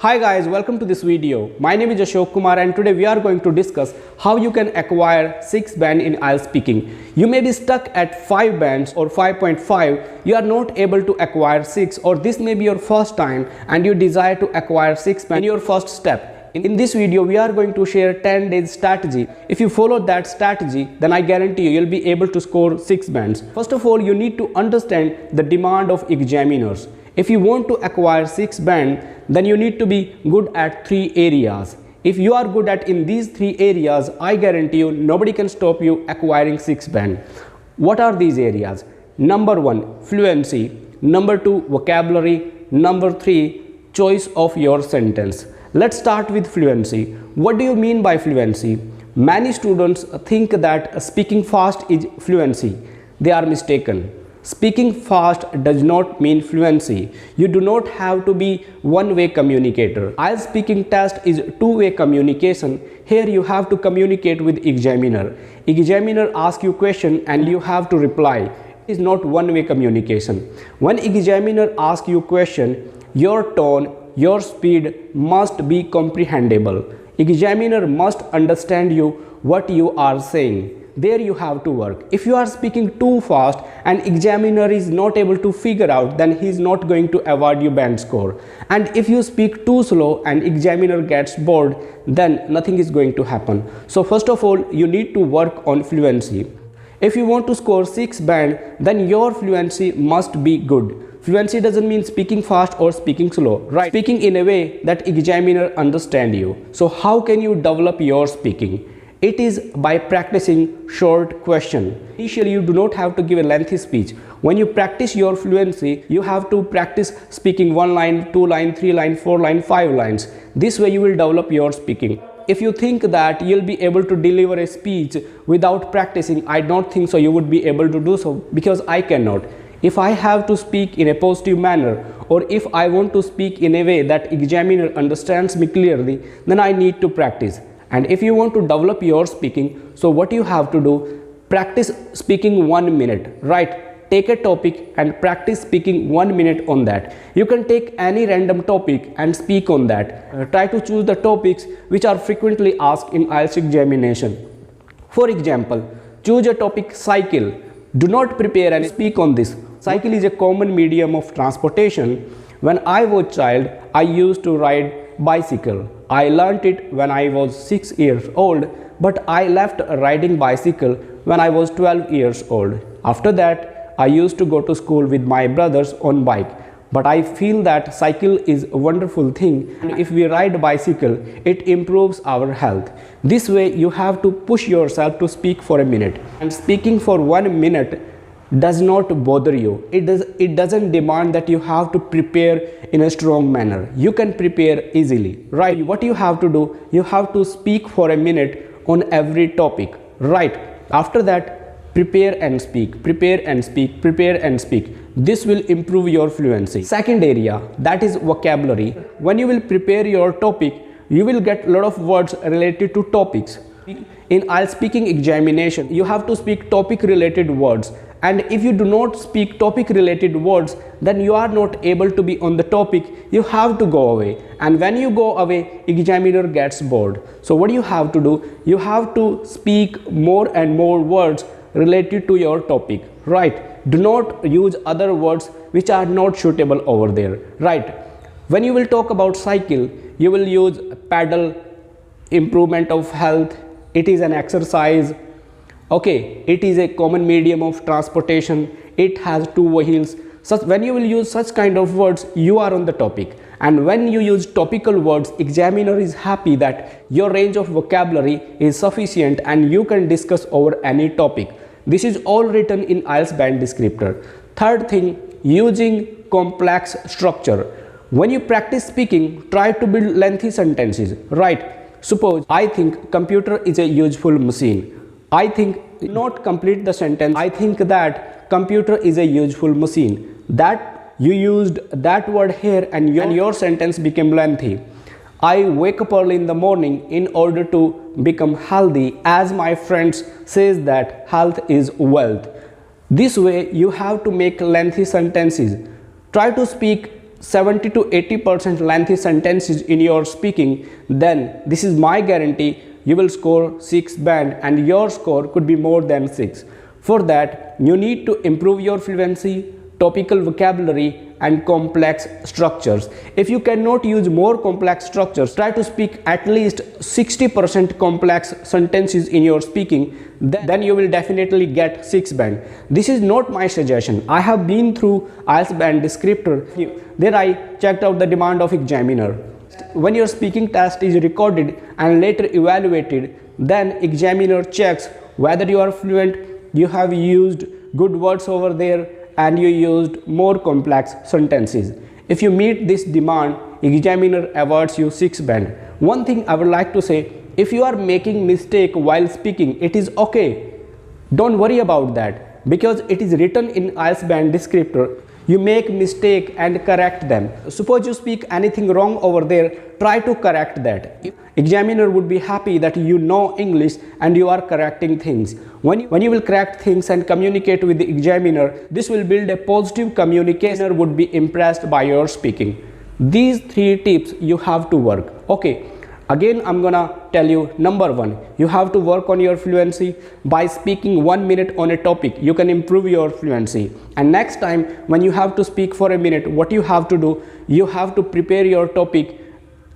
Hi guys, welcome to this video. My name is Ashok Kumar and today we are going to discuss how you can acquire 6 band in IELTS speaking. You may be stuck at 5 bands or 5.5. You are not able to acquire 6, or this may be your first time and you desire to acquire 6 band in your first step. In this video, we are going to share 10 days strategy. If you follow that strategy, then I guarantee you'll be able to score 6 bands. First of all, you need to understand the demand of examiners. If you want to acquire 6 band, then you need to be good at 3 areas. If you are good at in these 3 areas, I guarantee you nobody can stop you acquiring 6 band. What are these areas? Number 1, fluency. Number 2, vocabulary. Number 3, choice of your sentence. Let's start with fluency. What do you mean by fluency? Many students think that speaking fast is fluency. They are mistaken. Speaking fast does not mean fluency. You do not have to be one-way communicator. IELTS speaking test is two-way communication. Here you have to communicate with examiner. Examiner asks you question and you have to reply. It is not one-way communication. When examiner asks you question, your tone, your speed must be comprehensible. Examiner must understand you what you are saying. There you have to work. If you are speaking too fast and examiner is not able to figure out, then he is not going to award you band score. And if you speak too slow and examiner gets bored, then nothing is going to happen. So first of all, you need to work on fluency. If you want to score 6 band, then your fluency must be good. Fluency doesn't mean speaking fast or speaking slow, right? Speaking in a way that examiner understand you. So how can you develop your speaking? It is by practicing short question. Initially, you do not have to give a lengthy speech. When you practice your fluency, you have to practice speaking 1 line, 2 line, 3 line, 4 line, 5 lines. This way you will develop your speaking. If you think that you'll be able to deliver a speech without practicing, I don't think so you would be able to do so, because I cannot. If I have to speak in a positive manner, or if I want to speak in a way that examiner understands me clearly, then I need to practice. And if you want to develop your speaking, so what you have to do, practice speaking 1 minute, right? Take a topic and practice speaking 1 minute on that. You can take any random topic and speak on that. Try to choose the topics which are frequently asked in IELTS examination. For example, choose a topic cycle. Do not prepare and speak on this. Cycle is a common medium of transportation. When I was a child, I used to ride bicycle. I learnt it when I was 6 years old, but I left riding bicycle when I was 12 years old. After that, I used to go to school with my brothers on bike. But I feel that cycle is a wonderful thing, and if we ride bicycle, it improves our health. This way you have to push yourself to speak for a minute. And speaking for 1 minute does not bother you. It doesn't demand that you have to prepare in a strong manner. You can prepare easily, right? What you have to do, you have to speak for a minute on every topic, right? After that, prepare and speak, prepare and speak, prepare and speak. This will improve your fluency. Second area, that is vocabulary. When you will prepare your topic, you will get a lot of words related to topics. In IELTS speaking examination, you have to speak topic related words. And if you do not speak topic related words, then you are not able to be on the topic. You have to go away. And when you go away, examiner gets bored. So what you have to do? You have to speak more and more words related to your topic, right? Do not use other words which are not suitable over there, right? When you will talk about cycle, you will use pedal, improvement of health. It is an exercise. Okay, it is a common medium of transportation. It has 2 wheels. When you will use such kind of words, you are on the topic. And when you use topical words, examiner is happy that your range of vocabulary is sufficient and you can discuss over any topic. This is all written in IELTS band descriptor. Third thing, using complex structure. When you practice speaking, try to build lengthy sentences, right? Suppose I think computer is a useful machine. I think, not complete the sentence. I think that computer is a useful machine. That you used that word here and your sentence became lengthy. I wake up early in the morning in order to become healthy, as my friends says that health is wealth. This way you have to make lengthy sentences. Try to speak 70 to 80% lengthy sentences in your speaking, then this is my guarantee, you will score 6 band and your score could be more than 6. For that, you need to improve your fluency, topical vocabulary and complex structures. If you cannot use more complex structures, try to speak at least 60% complex sentences in your speaking, then you will definitely get 6 band. This is not my suggestion. I have been through IELTS band descriptor. There I checked out the demand of examiner. When your speaking test is recorded and later evaluated, then examiner checks whether you are fluent, you have used good words over there, and you used more complex sentences. If you meet this demand, examiner awards you 6 band. One thing I would like to say, if you are making mistake while speaking, it is okay. Don't worry about that, because it is written in IELTS band descriptor. You make mistake and correct them. Suppose you speak anything wrong over there, try to correct that. Examiner would be happy that you know English and you are correcting things. When you will correct things and communicate with the examiner, this will build a positive communication, would be impressed by your speaking. These 3 tips you have to work. Okay. Again, I'm gonna tell you, number 1, you have to work on your fluency. By speaking 1 minute on a topic, you can improve your fluency. And next time, when you have to speak for a minute, what you have to do, you have to prepare your topic,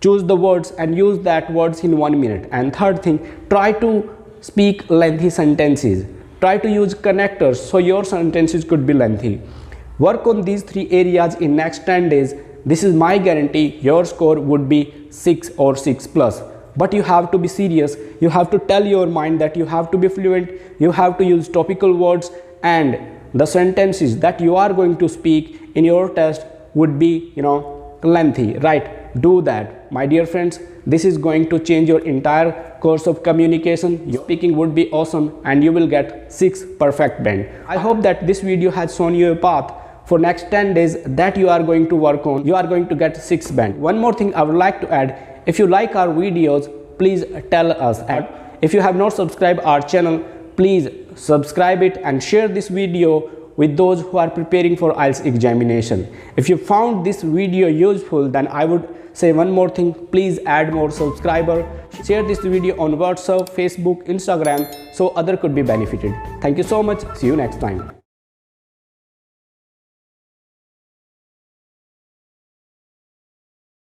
choose the words and use that words in 1 minute. And third thing, try to speak lengthy sentences. Try to use connectors so your sentences could be lengthy. Work on these 3 areas in next 10 days. This is my guarantee, your score would be 6 or 6 plus. But you have to be serious. You have to tell your mind that you have to be fluent, you have to use topical words, and the sentences that you are going to speak in your test would be, lengthy, right? Do that. My dear friends, this is going to change your entire course of communication. Your speaking would be awesome and you will get 6 perfect band. I hope that this video has shown you a path for next 10 days that you are going to work on. You are going to get 6 band. One more thing I would like to add, if you like our videos, please tell us. And if you have not subscribed our channel, please subscribe it and share this video with those who are preparing for IELTS examination. If you found this video useful, then I would say one more thing, please add more subscriber. Share this video on WhatsApp, Facebook, Instagram so other could be benefited. Thank you so much. See you next time.